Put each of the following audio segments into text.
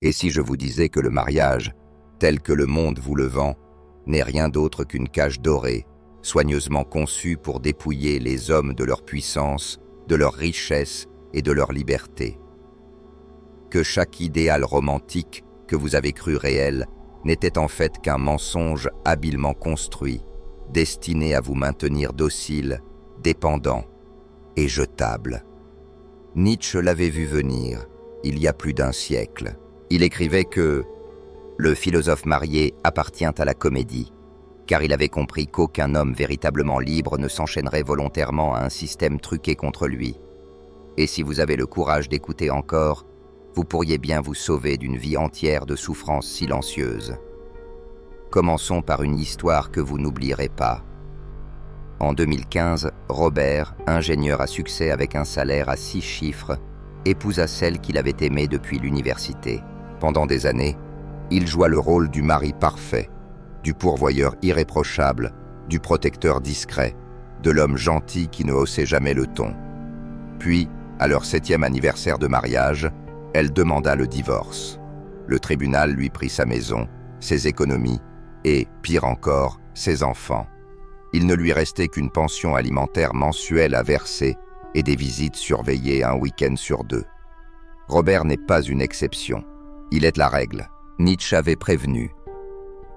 Et si je vous disais que le mariage, tel que le monde vous le vend, n'est rien d'autre qu'une cage dorée, soigneusement conçue pour dépouiller les hommes de leur puissance, de leur richesse et de leur liberté. Que chaque idéal romantique que vous avez cru réel n'était en fait qu'un mensonge habilement construit, destiné à vous maintenir docile, dépendant et jetable. Nietzsche l'avait vu venir, il y a plus d'un siècle. Il écrivait que le philosophe marié appartient à la comédie, car il avait compris qu'aucun homme véritablement libre ne s'enchaînerait volontairement à un système truqué contre lui. Et si vous avez le courage d'écouter encore, vous pourriez bien vous sauver d'une vie entière de souffrances silencieuses. Commençons par une histoire que vous n'oublierez pas. En 2015, Robert, ingénieur à succès avec un salaire à 6 chiffres, épousa celle qu'il avait aimée depuis l'université. Pendant des années, il joua le rôle du mari parfait, du pourvoyeur irréprochable, du protecteur discret, de l'homme gentil qui ne haussait jamais le ton. Puis, à leur 7e anniversaire de mariage, elle demanda le divorce. Le tribunal lui prit sa maison, ses économies et, pire encore, ses enfants. Il ne lui restait qu'une pension alimentaire mensuelle à verser et des visites surveillées un week-end sur 2. Robert n'est pas une exception, il est la règle. Nietzsche avait prévenu.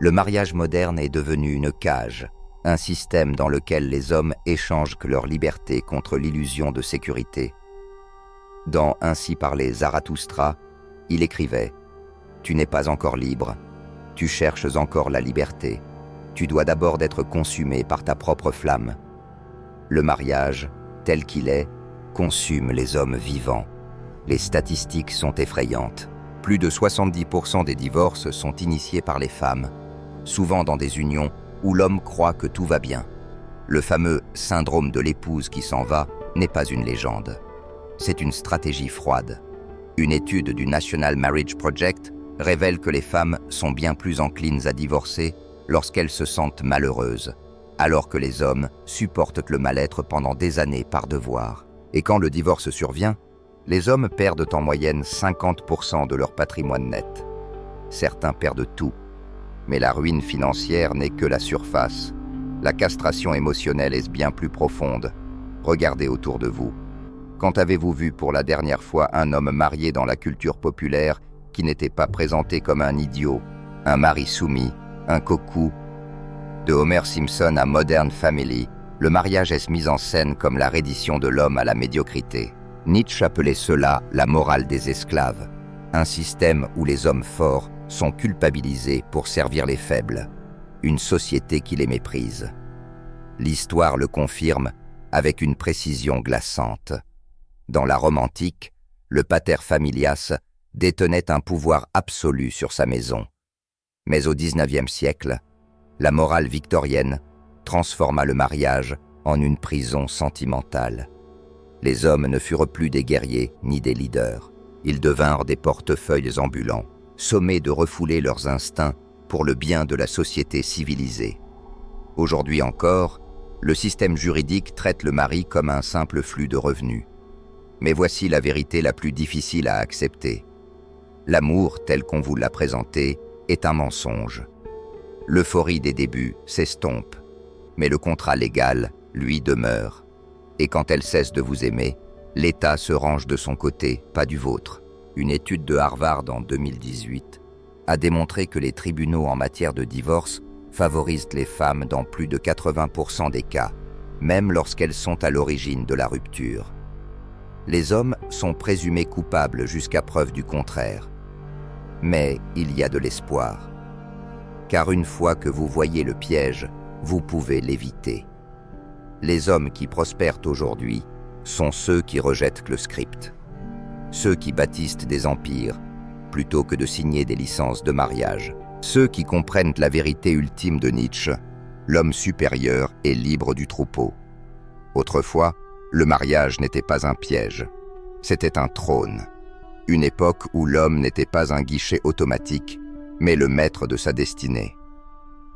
Le mariage moderne est devenu une cage, un système dans lequel les hommes échangent leur liberté contre l'illusion de sécurité. Dans Ainsi parlait Zarathustra, il écrivait « Tu n'es pas encore libre, tu cherches encore la liberté, tu dois d'abord d'être consumé par ta propre flamme. Le mariage, tel qu'il est, consume les hommes vivants. Les statistiques sont effrayantes. Plus de 70% des divorces sont initiés par les femmes, souvent dans des unions où l'homme croit que tout va bien. Le fameux « syndrome de l'épouse qui s'en va » n'est pas une légende. C'est une stratégie froide. Une étude du National Marriage Project révèle que les femmes sont bien plus enclines à divorcer lorsqu'elles se sentent malheureuses, alors que les hommes supportent le mal-être pendant des années par devoir. Et quand le divorce survient, les hommes perdent en moyenne 50% de leur patrimoine net. Certains perdent tout, mais la ruine financière n'est que la surface. La castration émotionnelle est bien plus profonde. Regardez autour de vous. Quand avez-vous vu pour la dernière fois un homme marié dans la culture populaire qui n'était pas présenté comme un idiot, un mari soumis, un cocu? De Homer Simpson à Modern Family, le mariage est mis en scène comme la reddition de l'homme à la médiocrité. Nietzsche appelait cela la morale des esclaves, un système où les hommes forts sont culpabilisés pour servir les faibles, une société qui les méprise. L'histoire le confirme avec une précision glaçante. Dans la Rome antique, le pater familias détenait un pouvoir absolu sur sa maison. Mais au XIXe siècle, la morale victorienne transforma le mariage en une prison sentimentale. Les hommes ne furent plus des guerriers ni des leaders. Ils devinrent des portefeuilles ambulants, sommés de refouler leurs instincts pour le bien de la société civilisée. Aujourd'hui encore, le système juridique traite le mari comme un simple flux de revenus. Mais voici la vérité la plus difficile à accepter. L'amour, tel qu'on vous l'a présenté, est un mensonge. L'euphorie des débuts s'estompe, mais le contrat légal, lui, demeure. Et quand elle cesse de vous aimer, l'État se range de son côté, pas du vôtre. Une étude de Harvard en 2018 a démontré que les tribunaux en matière de divorce favorisent les femmes dans plus de 80% des cas, même lorsqu'elles sont à l'origine de la rupture. Les hommes sont présumés coupables jusqu'à preuve du contraire. Mais il y a de l'espoir. Car une fois que vous voyez le piège, vous pouvez l'éviter. Les hommes qui prospèrent aujourd'hui sont ceux qui rejettent le script. Ceux qui bâtissent des empires, plutôt que de signer des licences de mariage. Ceux qui comprennent la vérité ultime de Nietzsche, l'homme supérieur est libre du troupeau. Autrefois, le mariage n'était pas un piège, c'était un trône. Une époque où l'homme n'était pas un guichet automatique, mais le maître de sa destinée.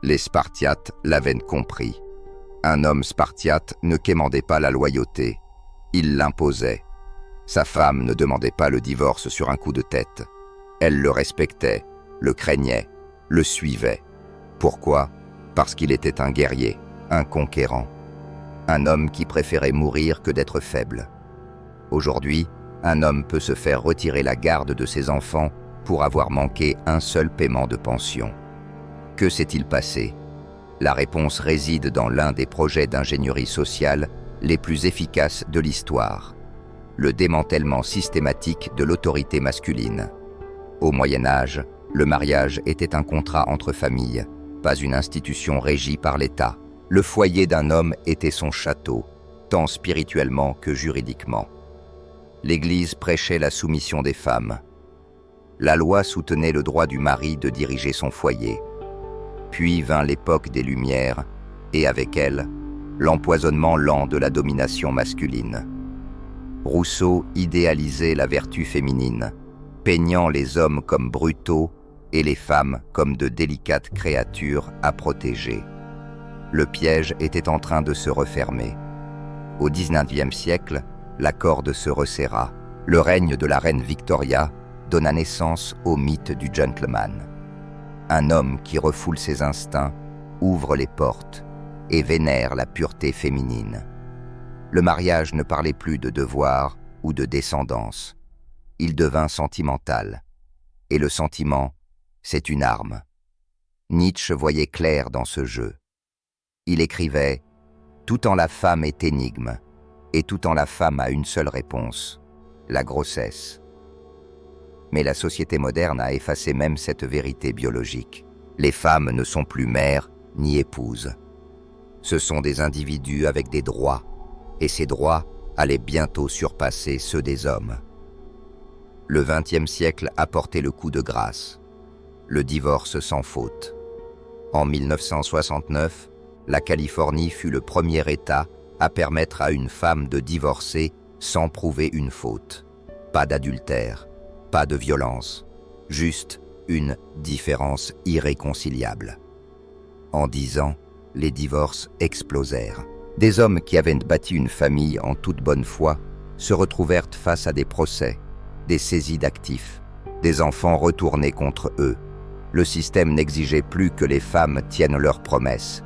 Les Spartiates l'avaient compris. Un homme spartiate ne quémandait pas la loyauté, il l'imposait. Sa femme ne demandait pas le divorce sur un coup de tête. Elles le respectaient, le craignaient, le suivaient. Pourquoi? Parce qu'il était un guerrier, un conquérant. Un homme qui préférait mourir que d'être faible. Aujourd'hui, un homme peut se faire retirer la garde de ses enfants pour avoir manqué un seul paiement de pension. Que s'est-il passé? La réponse réside dans l'un des projets d'ingénierie sociale les plus efficaces de l'histoire: le démantèlement systématique de l'autorité masculine. Au Moyen Âge, le mariage était un contrat entre familles, pas une institution régie par l'État. Le foyer d'un homme était son château, tant spirituellement que juridiquement. L'Église prêchait la soumission des femmes. La loi soutenait le droit du mari de diriger son foyer. Puis vint l'époque des Lumières, et avec elle, l'empoisonnement lent de la domination masculine. Rousseau idéalisait la vertu féminine, peignant les hommes comme brutaux et les femmes comme de délicates créatures à protéger. Le piège était en train de se refermer. Au XIXe siècle, la corde se resserra. Le règne de la reine Victoria donna naissance au mythe du gentleman. Un homme qui refoule ses instincts, ouvre les portes et vénère la pureté féminine. Le mariage ne parlait plus de devoir ou de descendance. Il devint sentimental. Et le sentiment, c'est une arme. Nietzsche voyait clair dans ce jeu. Il écrivait « Tout en la femme est énigme, et tout en la femme a une seule réponse, la grossesse. » Mais la société moderne a effacé même cette vérité biologique. Les femmes ne sont plus mères ni épouses. Ce sont des individus avec des droits, et ces droits allaient bientôt surpasser ceux des hommes. Le XXe siècle a porté le coup de grâce, le divorce sans faute. En 1969, la Californie fut le premier État à permettre à une femme de divorcer sans prouver une faute. Pas d'adultère, pas de violence, juste une différence irréconciliable. En 10 ans, les divorces explosèrent. Des hommes qui avaient bâti une famille en toute bonne foi se retrouvèrent face à des procès, des saisies d'actifs, des enfants retournés contre eux. Le système n'exigeait plus que les femmes tiennent leurs promesses.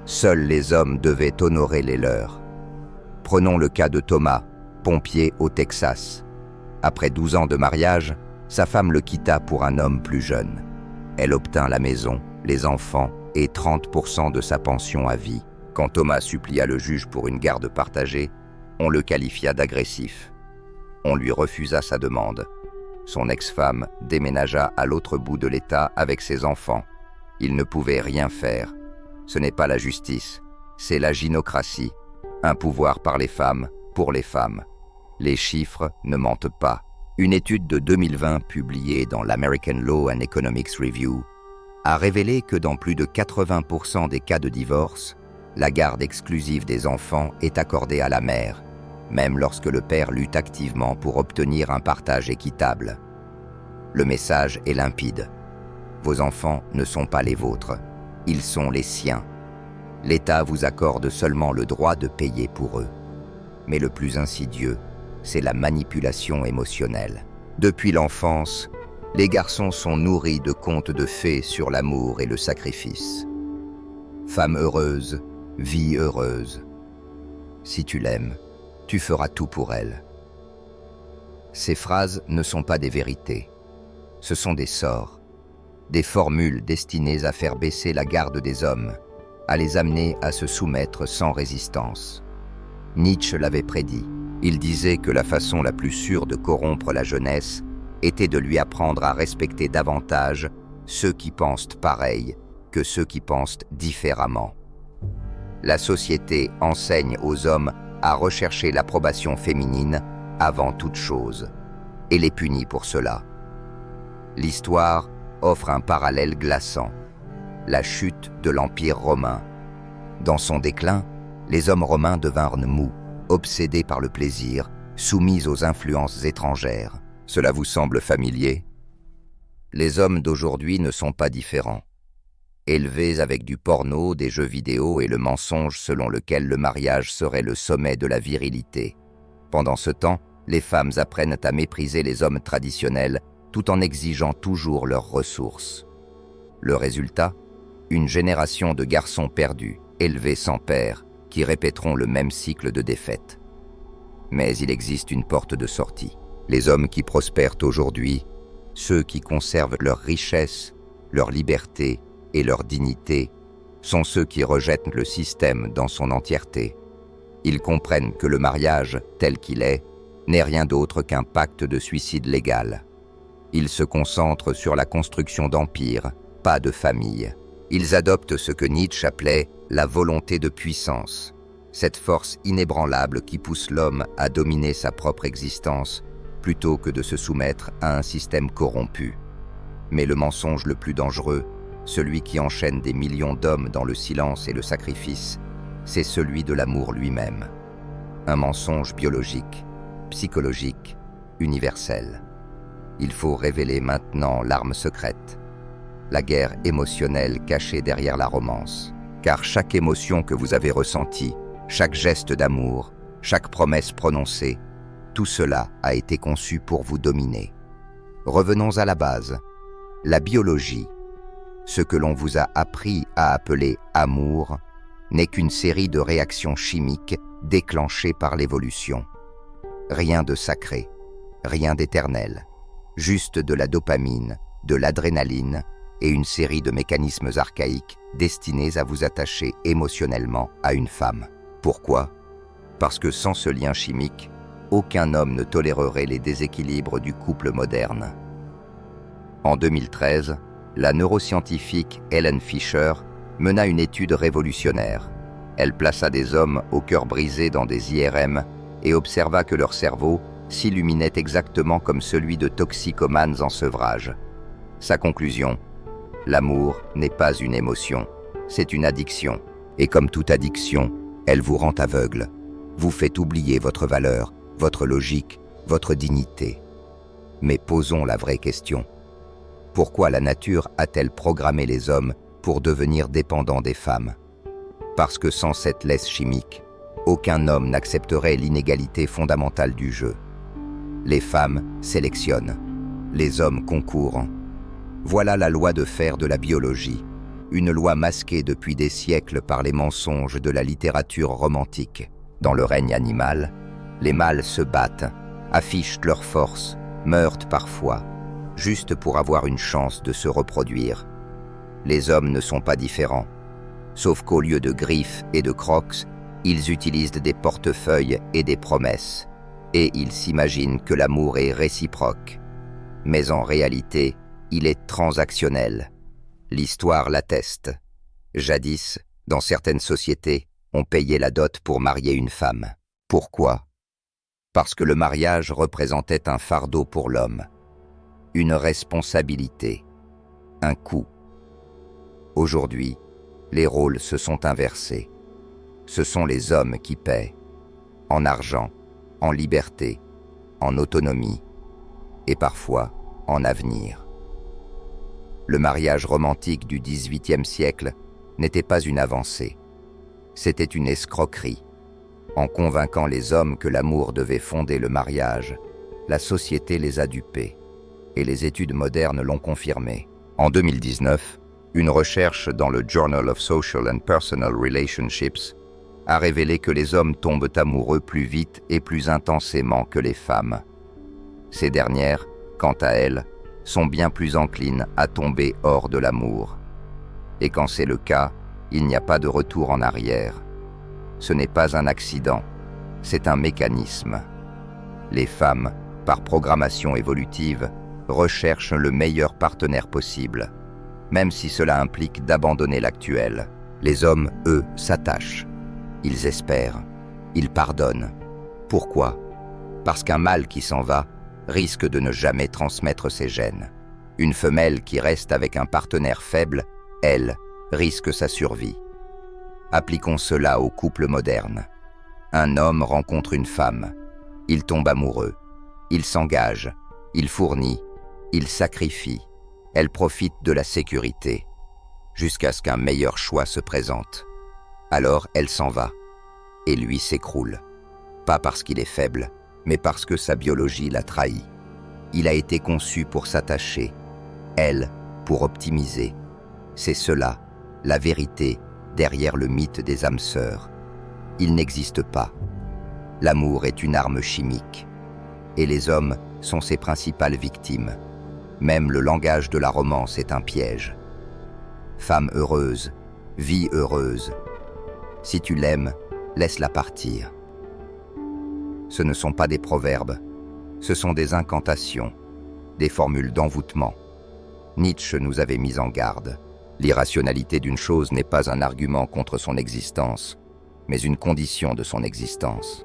Seuls les hommes devaient honorer les leurs. Prenons le cas de Thomas, pompier au Texas. Après 12 ans de mariage, sa femme le quitta pour un homme plus jeune. Elle obtint la maison, les enfants et 30% de sa pension à vie. Quand Thomas supplia le juge pour une garde partagée, on le qualifia d'agressif. On lui refusa sa demande. Son ex-femme déménagea à l'autre bout de l'État avec ses enfants. Il ne pouvait rien faire. Ce n'est pas la justice, c'est la gynocratie, un pouvoir par les femmes, pour les femmes. Les chiffres ne mentent pas. Une étude de 2020 publiée dans l'American Law and Economics Review a révélé que dans plus de 80% des cas de divorce, la garde exclusive des enfants est accordée à la mère, même lorsque le père lutte activement pour obtenir un partage équitable. Le message est limpide. Vos enfants ne sont pas les vôtres, ils sont les siens. L'État vous accorde seulement le droit de payer pour eux. Mais le plus insidieux, c'est la manipulation émotionnelle. Depuis l'enfance, les garçons sont nourris de contes de fées sur l'amour et le sacrifice. Femme heureuse, vie heureuse. Si tu l'aimes, tu feras tout pour elle. Ces phrases ne sont pas des vérités. Ce sont des sorts, des formules destinées à faire baisser la garde des hommes, à les amener à se soumettre sans résistance. Nietzsche l'avait prédit. Il disait que la façon la plus sûre de corrompre la jeunesse était de lui apprendre à respecter davantage ceux qui pensent pareil que ceux qui pensent différemment. La société enseigne aux hommes à rechercher l'approbation féminine avant toute chose, et les punit pour cela. L'histoire offre un parallèle glaçant, la chute de l'Empire romain. Dans son déclin, les hommes romains devinrent mous, obsédés par le plaisir, soumis aux influences étrangères. Cela vous semble familier? Les hommes d'aujourd'hui ne sont pas différents. Élevés avec du porno, des jeux vidéo et le mensonge selon lequel le mariage serait le sommet de la virilité. Pendant ce temps, les femmes apprennent à mépriser les hommes traditionnels tout en exigeant toujours leurs ressources. Le résultat? Une génération de garçons perdus, élevés sans père, qui répéteront le même cycle de défaites. Mais il existe une porte de sortie. Les hommes qui prospèrent aujourd'hui, ceux qui conservent leur richesse, leur liberté et leur dignité, sont ceux qui rejettent le système dans son entièreté. Ils comprennent que le mariage, tel qu'il est, n'est rien d'autre qu'un pacte de suicide légal. Ils se concentrent sur la construction d'empires, pas de famille. Ils adoptent ce que Nietzsche appelait la volonté de puissance, cette force inébranlable qui pousse l'homme à dominer sa propre existence plutôt que de se soumettre à un système corrompu. Mais le mensonge le plus dangereux, celui qui enchaîne des millions d'hommes dans le silence et le sacrifice, c'est celui de l'amour lui-même. Un mensonge biologique, psychologique, universel. Il faut révéler maintenant l'arme secrète, la guerre émotionnelle cachée derrière la romance. Car chaque émotion que vous avez ressentie, chaque geste d'amour, chaque promesse prononcée, tout cela a été conçu pour vous dominer. Revenons à la base, la biologie. Ce que l'on vous a appris à appeler amour n'est qu'une série de réactions chimiques déclenchées par l'évolution. Rien de sacré, rien d'éternel, juste de la dopamine, de l'adrénaline et une série de mécanismes archaïques destinés à vous attacher émotionnellement à une femme. Pourquoi? Parce que sans ce lien chimique, aucun homme ne tolérerait les déséquilibres du couple moderne. En 2013, la neuroscientifique Helen Fisher mena une étude révolutionnaire. Elle plaça des hommes au cœur brisé dans des IRM et observa que leur cerveau s'illuminait exactement comme celui de toxicomanes en sevrage. Sa conclusion: l'amour n'est pas une émotion, c'est une addiction. Et comme toute addiction, elle vous rend aveugle, vous fait oublier votre valeur, votre logique, votre dignité. Mais posons la vraie question. Pourquoi la nature a-t-elle programmé les hommes pour devenir dépendants des femmes? Parce que sans cette laisse chimique, aucun homme n'accepterait l'inégalité fondamentale du jeu. Les femmes sélectionnent, les hommes concourent. Voilà la loi de fer de la biologie, une loi masquée depuis des siècles par les mensonges de la littérature romantique. Dans le règne animal, les mâles se battent, affichent leur force, meurent parfois, juste pour avoir une chance de se reproduire. Les hommes ne sont pas différents, sauf qu'au lieu de griffes et de crocs, ils utilisent des portefeuilles et des promesses, et ils s'imaginent que l'amour est réciproque. Mais en réalité, il est transactionnel. L'histoire l'atteste. Jadis, dans certaines sociétés, on payait la dot pour marier une femme. Pourquoi? Parce que le mariage représentait un fardeau pour l'homme, une responsabilité, un coût. Aujourd'hui, les rôles se sont inversés. Ce sont les hommes qui paient, en argent, en liberté, en autonomie et parfois en avenir. Le mariage romantique du XVIIIe siècle n'était pas une avancée, c'était une escroquerie. En convainquant les hommes que l'amour devait fonder le mariage, la société les a dupés, et les études modernes l'ont confirmé. En 2019, une recherche dans le Journal of Social and Personal Relationships a révélé que les hommes tombent amoureux plus vite et plus intensément que les femmes. Ces dernières, quant à elles, sont bien plus enclines à tomber hors de l'amour. Et quand c'est le cas, il n'y a pas de retour en arrière. Ce n'est pas un accident, c'est un mécanisme. Les femmes, par programmation évolutive, recherchent le meilleur partenaire possible, même si cela implique d'abandonner l'actuel. Les hommes, eux, s'attachent. Ils espèrent, ils pardonnent. Pourquoi? Parce qu'un mâle qui s'en va risque de ne jamais transmettre ses gènes. Une femelle qui reste avec un partenaire faible, elle, risque sa survie. Appliquons cela au couple moderne. Un homme rencontre une femme. Il tombe amoureux. Il s'engage. Il fournit. Il sacrifie. Elle profite de la sécurité, jusqu'à ce qu'un meilleur choix se présente. Alors elle s'en va, et lui s'écroule. Pas parce qu'il est faible, mais parce que sa biologie l'a trahi. Il a été conçu pour s'attacher, elle pour optimiser. C'est cela, la vérité, derrière le mythe des âmes sœurs. Il n'existe pas. L'amour est une arme chimique. Et les hommes sont ses principales victimes. Même le langage de la romance est un piège. Femme heureuse, vie heureuse. Si tu l'aimes, laisse-la partir. Ce ne sont pas des proverbes, ce sont des incantations, des formules d'envoûtement. Nietzsche nous avait mis en garde. L'irrationalité d'une chose n'est pas un argument contre son existence, mais une condition de son existence.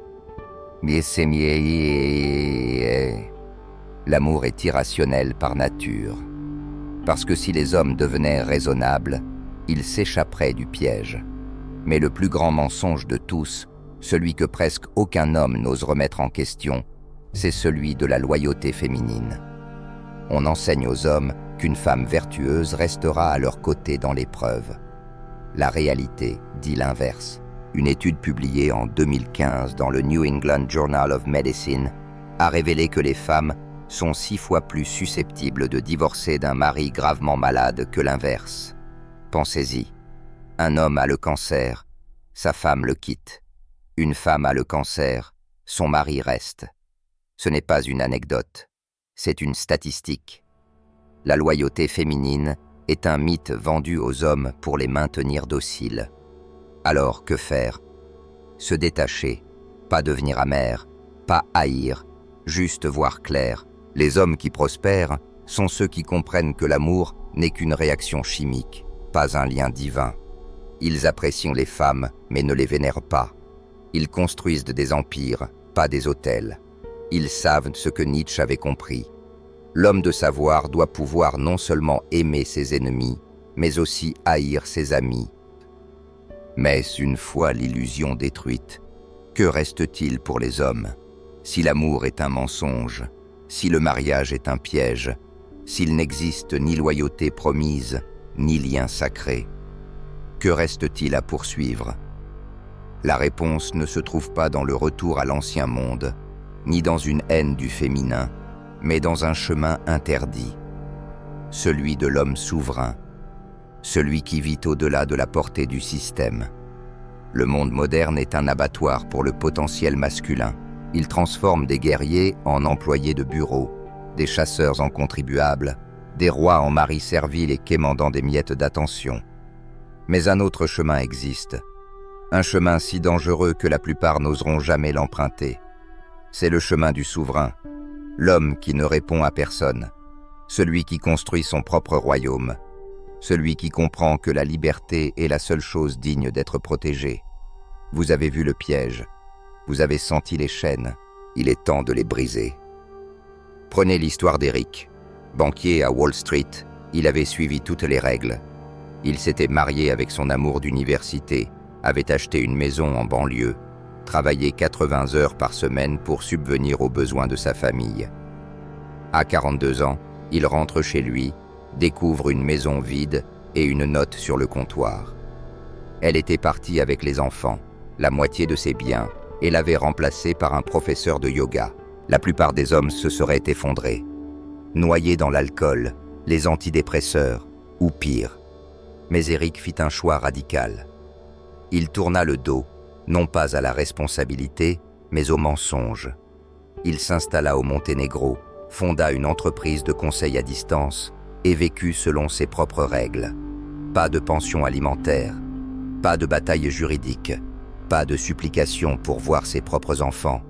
L'amour est irrationnel par nature, parce que si les hommes devenaient raisonnables, ils s'échapperaient du piège. Mais le plus grand mensonge de tous, celui que presque aucun homme n'ose remettre en question, c'est celui de la loyauté féminine. On enseigne aux hommes qu'une femme vertueuse restera à leur côté dans l'épreuve. La réalité dit l'inverse. Une étude publiée en 2015 dans le New England Journal of Medicine a révélé que les femmes sont 6 fois plus susceptibles de divorcer d'un mari gravement malade que l'inverse. Pensez-y. Un homme a le cancer, sa femme le quitte. Une femme a le cancer, son mari reste. Ce n'est pas une anecdote, c'est une statistique. La loyauté féminine est un mythe vendu aux hommes pour les maintenir dociles. Alors, que faire? Se détacher, pas devenir amer, pas haïr, juste voir clair. Les hommes qui prospèrent sont ceux qui comprennent que l'amour n'est qu'une réaction chimique, pas un lien divin. Ils apprécient les femmes, mais ne les vénèrent pas. Ils construisent des empires, pas des hôtels. Ils savent ce que Nietzsche avait compris. L'homme de savoir doit pouvoir non seulement aimer ses ennemis, mais aussi haïr ses amis. Mais une fois l'illusion détruite, que reste-t-il pour les hommes? Si l'amour est un mensonge, si le mariage est un piège, s'il n'existe ni loyauté promise, ni lien sacré, que reste-t-il à poursuivre? La réponse ne se trouve pas dans le retour à l'ancien monde, ni dans une haine du féminin, mais dans un chemin interdit, celui de l'homme souverain, celui qui vit au-delà de la portée du système. Le monde moderne est un abattoir pour le potentiel masculin. Il transforme des guerriers en employés de bureau, des chasseurs en contribuables, des rois en maris serviles et quémandant des miettes d'attention. Mais un autre chemin existe, un chemin si dangereux que la plupart n'oseront jamais l'emprunter. C'est le chemin du souverain, l'homme qui ne répond à personne, celui qui construit son propre royaume, celui qui comprend que la liberté est la seule chose digne d'être protégée. Vous avez vu le piège, vous avez senti les chaînes, il est temps de les briser. Prenez l'histoire d'Eric. Banquier à Wall Street, il avait suivi toutes les règles. Il s'était marié avec son amour d'université, avait acheté une maison en banlieue, travaillé 80 heures par semaine pour subvenir aux besoins de sa famille. À 42 ans, il rentre chez lui, découvre une maison vide et une note sur le comptoir. Elle était partie avec les enfants, la moitié de ses biens, et l'avait remplacée par un professeur de yoga. La plupart des hommes se seraient effondrés, noyés dans l'alcool, les antidépresseurs, ou pire. Mais Eric fit un choix radical. Il tourna le dos, non pas à la responsabilité, mais au mensonge. Il s'installa au Monténégro, fonda une entreprise de conseil à distance et vécut selon ses propres règles. Pas de pension alimentaire, pas de bataille juridique, pas de supplication pour voir ses propres enfants.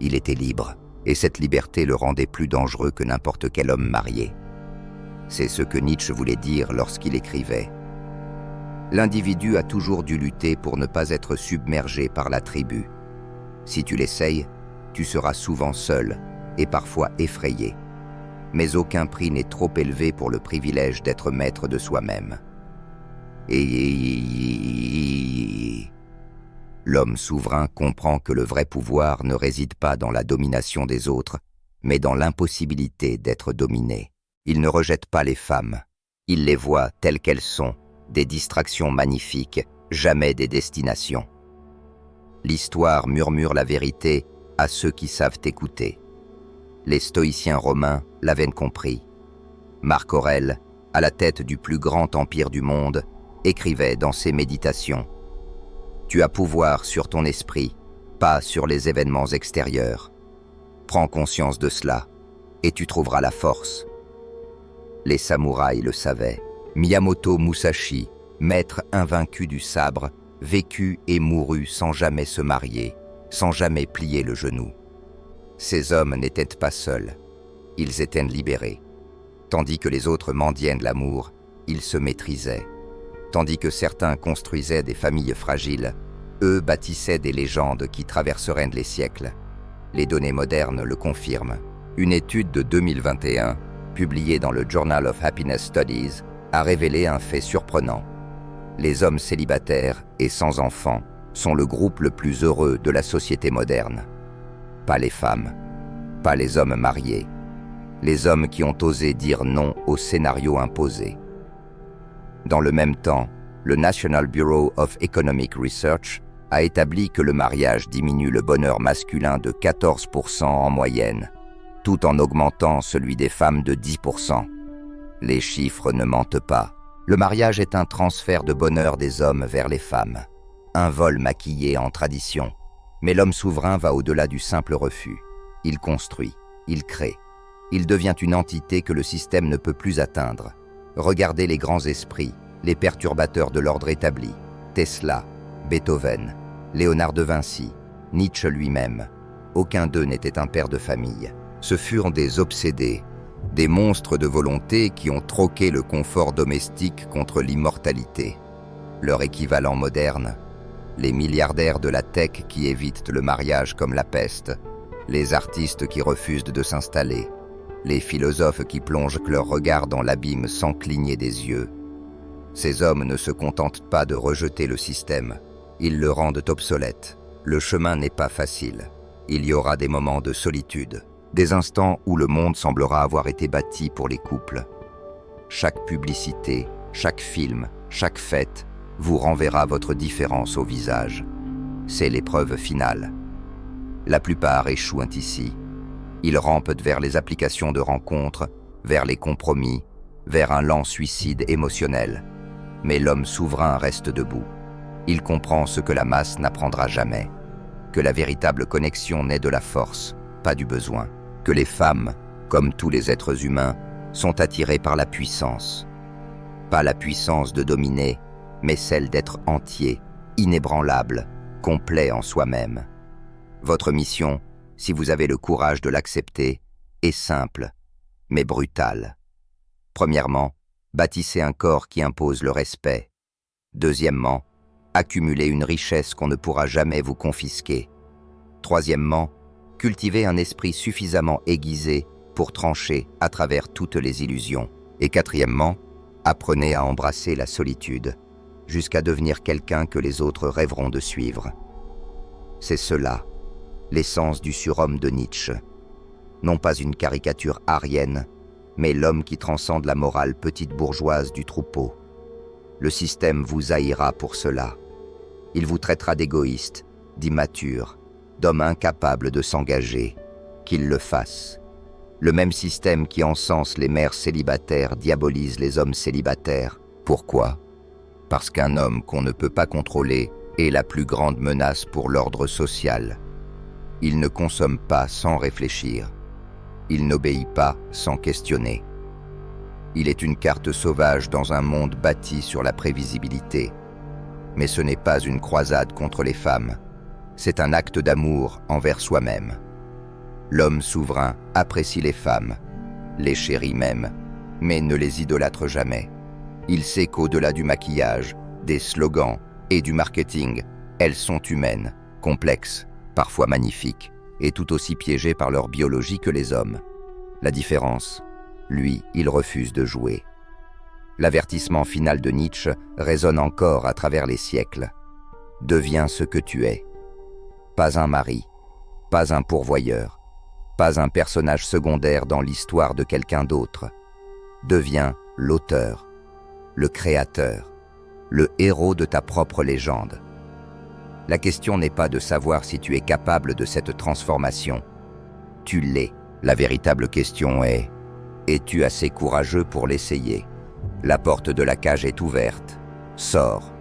Il était libre, et cette liberté le rendait plus dangereux que n'importe quel homme marié. C'est ce que Nietzsche voulait dire lorsqu'il écrivait. L'individu a toujours dû lutter pour ne pas être submergé par la tribu. Si tu l'essayes, tu seras souvent seul et parfois effrayé. Mais aucun prix n'est trop élevé pour le privilège d'être maître de soi-même. Et l'homme souverain comprend que le vrai pouvoir ne réside pas dans la domination des autres, mais dans l'impossibilité d'être dominé. Il ne rejette pas les femmes. Il les voit telles qu'elles sont, des distractions magnifiques, jamais des destinations. L'histoire murmure la vérité à ceux qui savent écouter. Les stoïciens romains l'avaient compris. Marc Aurèle, à la tête du plus grand empire du monde, écrivait dans ses méditations « Tu as pouvoir sur ton esprit, pas sur les événements extérieurs. Prends conscience de cela, et tu trouveras la force. » Les samouraïs le savaient. Miyamoto Musashi, maître invaincu du sabre, vécut et mourut sans jamais se marier, sans jamais plier le genou. Ces hommes n'étaient pas seuls, ils étaient libérés. Tandis que les autres mendiaient de l'amour, ils se maîtrisaient. Tandis que certains construisaient des familles fragiles, eux bâtissaient des légendes qui traverseraient les siècles. Les données modernes le confirment. Une étude de 2021, publiée dans le Journal of Happiness Studies, a révélé un fait surprenant. Les hommes célibataires et sans enfants sont le groupe le plus heureux de la société moderne. Pas les femmes, pas les hommes mariés, les hommes qui ont osé dire non au scénario imposé. Dans le même temps, le National Bureau of Economic Research a établi que le mariage diminue le bonheur masculin de 14% en moyenne, tout en augmentant celui des femmes de 10%. Les chiffres ne mentent pas. Le mariage est un transfert de bonheur des hommes vers les femmes, un vol maquillé en tradition. Mais l'homme souverain va au-delà du simple refus. Il construit, il crée. Il devient une entité que le système ne peut plus atteindre. Regardez les grands esprits, les perturbateurs de l'ordre établi. Tesla, Beethoven, Léonard de Vinci, Nietzsche lui-même. Aucun d'eux n'était un père de famille. Ce furent des obsédés, des monstres de volonté qui ont troqué le confort domestique contre l'immortalité. Leur équivalent moderne, les milliardaires de la tech qui évitent le mariage comme la peste, les artistes qui refusent de s'installer, les philosophes qui plongent leur regard dans l'abîme sans cligner des yeux. Ces hommes ne se contentent pas de rejeter le système, ils le rendent obsolète. Le chemin n'est pas facile. Il y aura des moments de solitude, des instants où le monde semblera avoir été bâti pour les couples. Chaque publicité, chaque film, chaque fête vous renverra votre différence au visage. C'est l'épreuve finale. La plupart échouent ici. Ils rampent vers les applications de rencontres, vers les compromis, vers un lent suicide émotionnel. Mais l'homme souverain reste debout. Il comprend ce que la masse n'apprendra jamais, que la véritable connexion naît de la force, pas du besoin, que les femmes, comme tous les êtres humains, sont attirées par la puissance. Pas la puissance de dominer, mais celle d'être entier, inébranlable, complet en soi-même. Votre mission, si vous avez le courage de l'accepter, est simple, mais brutale. Premièrement, bâtissez un corps qui impose le respect. Deuxièmement, accumulez une richesse qu'on ne pourra jamais vous confisquer. Troisièmement, cultivez un esprit suffisamment aiguisé pour trancher à travers toutes les illusions. Et quatrièmement, apprenez à embrasser la solitude, jusqu'à devenir quelqu'un que les autres rêveront de suivre. C'est cela, l'essence du surhomme de Nietzsche. Non pas une caricature arienne, mais l'homme qui transcende la morale petite bourgeoise du troupeau. Le système vous haïra pour cela. Il vous traitera d'égoïste, d'immature, d'homme incapable de s'engager. Qu'il le fasse. Le même système qui encense les mères célibataires diabolise les hommes célibataires. Pourquoi ? Parce qu'un homme qu'on ne peut pas contrôler est la plus grande menace pour l'ordre social. Il ne consomme pas sans réfléchir. Il n'obéit pas sans questionner. Il est une carte sauvage dans un monde bâti sur la prévisibilité. Mais ce n'est pas une croisade contre les femmes. C'est un acte d'amour envers soi-même. L'homme souverain apprécie les femmes, les chérit même, mais ne les idolâtre jamais. Il sait qu'au-delà du maquillage, des slogans et du marketing, elles sont humaines, complexes, parfois magnifiques, et tout aussi piégées par leur biologie que les hommes. La différence, lui, il refuse de jouer. L'avertissement final de Nietzsche résonne encore à travers les siècles. Deviens ce que tu es. Pas un mari, pas un pourvoyeur, pas un personnage secondaire dans l'histoire de quelqu'un d'autre. Deviens l'auteur, le créateur, le héros de ta propre légende. La question n'est pas de savoir si tu es capable de cette transformation. Tu l'es, La véritable question est: es-tu assez courageux pour l'essayer? La porte de la cage est ouverte. Sors.